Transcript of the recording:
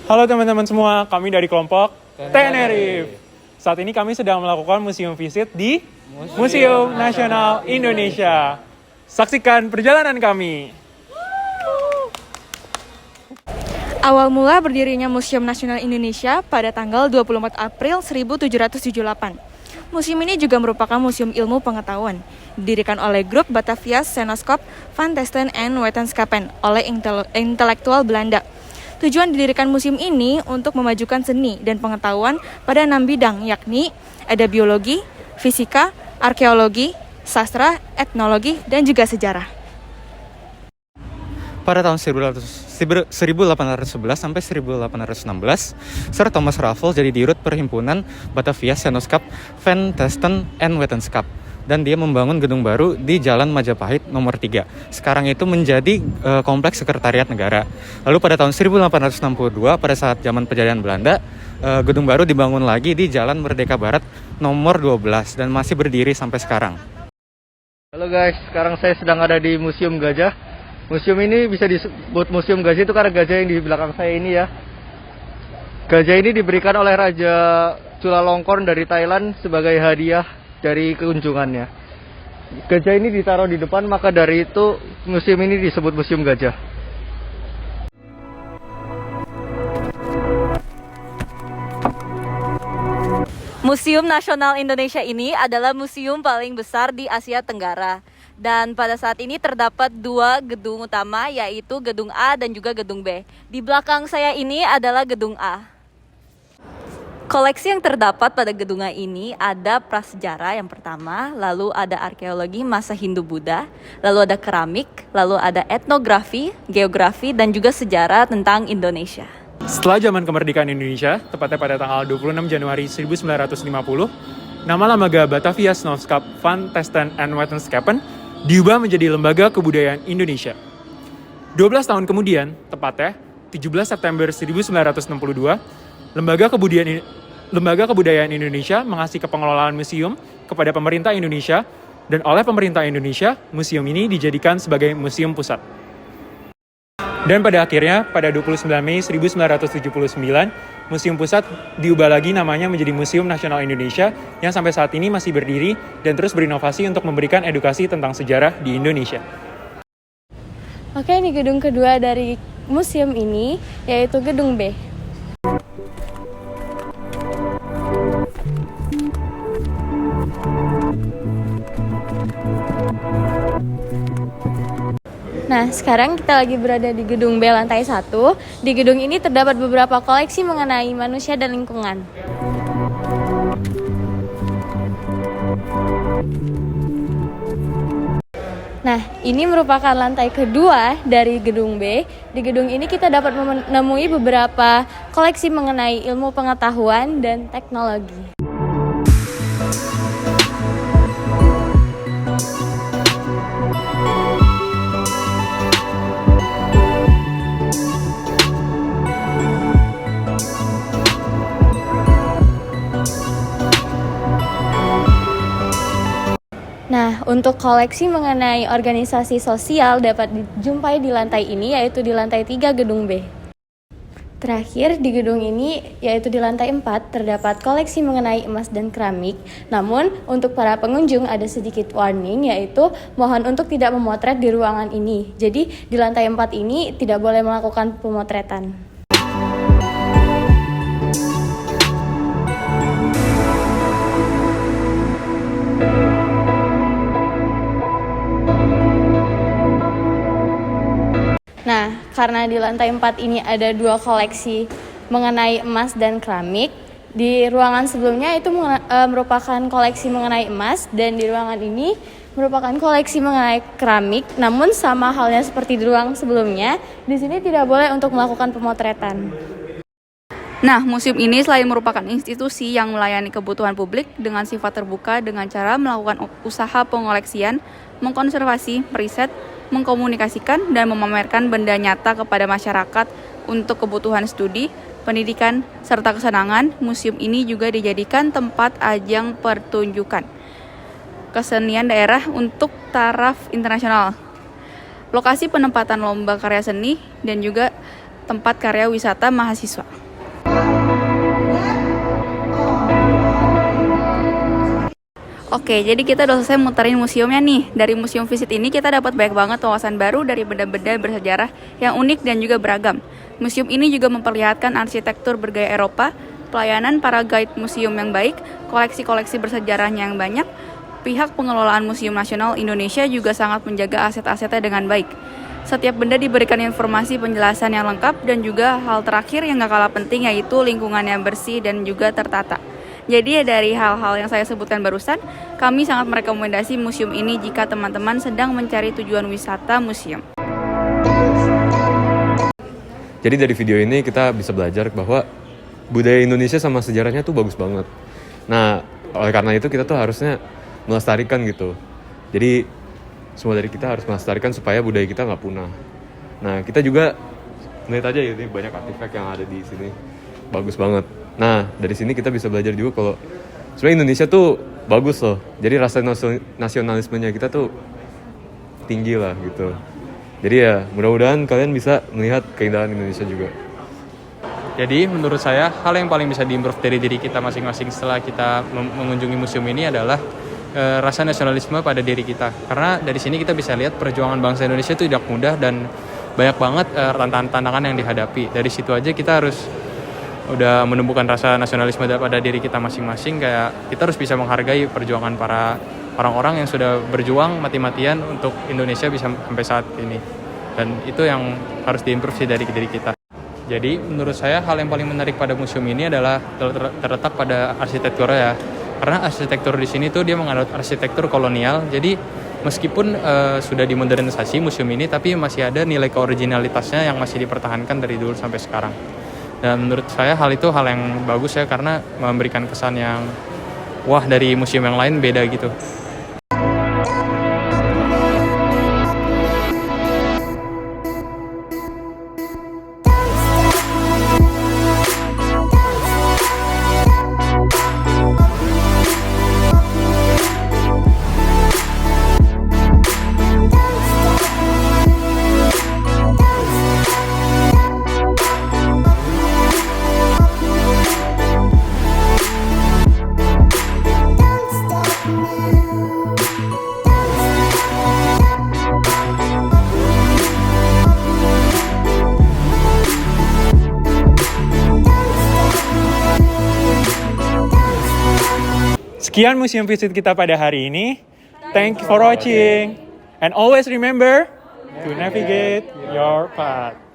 Halo teman-teman semua, kami dari kelompok Tenerif. Saat ini kami sedang melakukan museum visit di Museum Nasional Indonesia. Saksikan perjalanan kami. Awal mula berdirinya Museum Nasional Indonesia pada tanggal 24 April 1778. Museum ini juga merupakan museum ilmu pengetahuan, didirikan oleh grup Batavia Genootschap van Testen en Wetenschappen oleh intelektual Belanda. Tujuan didirikan museum ini untuk memajukan seni dan pengetahuan pada 6 bidang, yakni ada biologi, fisika, arkeologi, sastra, etnologi, dan juga sejarah. Pada tahun 1811 sampai 1816, Sir Thomas Raffles jadi dirut perhimpunan Batavia Genootschap van Testen en Wetenschap, dan dia membangun gedung baru di Jalan Majapahit nomor 3. Sekarang itu menjadi kompleks sekretariat negara. Lalu pada tahun 1862, pada saat zaman penjajahan Belanda, gedung baru dibangun lagi di Jalan Merdeka Barat nomor 12 dan masih berdiri sampai sekarang. Halo guys, sekarang saya sedang ada di Museum Gajah. Museum ini bisa disebut Museum Gajah itu karena gajah yang di belakang saya ini ya. Gajah ini diberikan oleh Raja Chulalongkorn dari Thailand sebagai hadiah dari kunjungannya. Gajah ini ditaruh di depan, maka dari itu museum ini disebut Museum Gajah. Museum Nasional Indonesia ini adalah museum paling besar di Asia Tenggara. Dan pada saat ini terdapat 2 gedung utama, yaitu Gedung A dan juga Gedung B. Di belakang saya ini adalah Gedung A. Koleksi yang terdapat pada Gedung A ini ada prasejarah yang pertama, lalu ada arkeologi masa Hindu-Buddha, lalu ada keramik, lalu ada etnografi, geografi, dan juga sejarah tentang Indonesia. Setelah zaman kemerdekaan Indonesia, tepatnya pada tanggal 26 Januari 1950, nama lembaga Batavia Genootschap van Testen en Wetenschappen diubah menjadi Lembaga Kebudayaan Indonesia. 12 tahun kemudian, tepatnya 17 September 1962, Lembaga Kebudayaan Indonesia mengasih kepengelolaan museum kepada pemerintah Indonesia, dan oleh pemerintah Indonesia, museum ini dijadikan sebagai museum pusat. Dan pada akhirnya, pada 29 Mei 1979, Museum Pusat diubah lagi namanya menjadi Museum Nasional Indonesia yang sampai saat ini masih berdiri dan terus berinovasi untuk memberikan edukasi tentang sejarah di Indonesia. Oke, ini gedung kedua dari museum ini, yaitu Gedung B. Nah, sekarang kita lagi berada di Gedung B lantai 1. Di gedung ini terdapat beberapa koleksi mengenai manusia dan lingkungan. Nah, ini merupakan lantai kedua dari Gedung B. Di gedung ini kita dapat menemui beberapa koleksi mengenai ilmu pengetahuan dan teknologi. Nah, untuk koleksi mengenai organisasi sosial dapat dijumpai di lantai ini, yaitu di lantai 3 Gedung B. Terakhir, di gedung ini, yaitu di lantai 4, terdapat koleksi mengenai emas dan keramik. Namun, untuk para pengunjung ada sedikit warning, yaitu mohon untuk tidak memotret di ruangan ini. Jadi, di lantai 4 ini tidak boleh melakukan pemotretan. Nah, karena di lantai 4 ini ada 2 koleksi mengenai emas dan keramik, di ruangan sebelumnya itu merupakan koleksi mengenai emas, dan di ruangan ini merupakan koleksi mengenai keramik. Namun sama halnya seperti di ruang sebelumnya, di sini tidak boleh untuk melakukan pemotretan. Nah, museum ini selain merupakan institusi yang melayani kebutuhan publik dengan sifat terbuka dengan cara melakukan usaha pengoleksian, mengkonservasi, meriset, mengkomunikasikan, dan memamerkan benda nyata kepada masyarakat untuk kebutuhan studi, pendidikan, serta kesenangan. Museum ini juga dijadikan tempat ajang pertunjukan kesenian daerah untuk taraf internasional, lokasi penempatan lomba karya seni, dan juga tempat karya wisata mahasiswa. Oke, jadi kita udah selesai muterin museumnya nih. Dari museum visit ini kita dapat banyak banget wawasan baru dari benda-benda bersejarah yang unik dan juga beragam. Museum ini juga memperlihatkan arsitektur bergaya Eropa, pelayanan para guide museum yang baik, koleksi-koleksi bersejarahnya yang banyak. Pihak pengelolaan Museum Nasional Indonesia juga sangat menjaga aset-asetnya dengan baik. Setiap benda diberikan informasi penjelasan yang lengkap dan juga hal terakhir yang gak kalah penting yaitu lingkungannya bersih dan juga tertata. Jadi dari hal-hal yang saya sebutkan barusan, kami sangat merekomendasi museum ini jika teman-teman sedang mencari tujuan wisata museum. Jadi dari video ini kita bisa belajar bahwa budaya Indonesia sama sejarahnya tuh bagus banget. Nah, oleh karena itu kita tuh harusnya melestarikan gitu. Jadi semua dari kita harus melestarikan supaya budaya kita nggak punah. Nah, kita juga lihat aja ya, ini banyak artefak yang ada di sini. Bagus banget. Nah, dari sini kita bisa belajar juga kalau sebenarnya Indonesia tuh bagus loh. Jadi rasa nasionalismenya kita tuh tinggi lah gitu. Jadi ya mudah-mudahan kalian bisa melihat keindahan Indonesia juga. Jadi menurut saya hal yang paling bisa diimprove dari diri kita masing-masing setelah kita mengunjungi museum ini adalah rasa nasionalisme pada diri kita. Karena dari sini kita bisa lihat perjuangan bangsa Indonesia itu tidak mudah dan banyak banget tantangan yang dihadapi. Dari situ aja kita harus udah menumbuhkan rasa nasionalisme pada diri kita masing-masing, kayak kita harus bisa menghargai perjuangan para orang-orang yang sudah berjuang mati-matian untuk Indonesia bisa sampai saat ini, dan itu yang harus diimprove sih dari diri kita. Jadi menurut saya hal yang paling menarik pada museum ini adalah terletak pada arsitekturnya ya, karena arsitektur di sini tuh dia menganut arsitektur kolonial. Jadi meskipun sudah dimodernisasi museum ini, tapi masih ada nilai keoriginalitasnya yang masih dipertahankan dari dulu sampai sekarang. Dan menurut saya hal itu hal yang bagus ya, karena memberikan kesan yang wah dari museum yang lain beda gitu. Sekian museum visit kita pada hari ini. Thank you for watching. And always remember to navigate your path.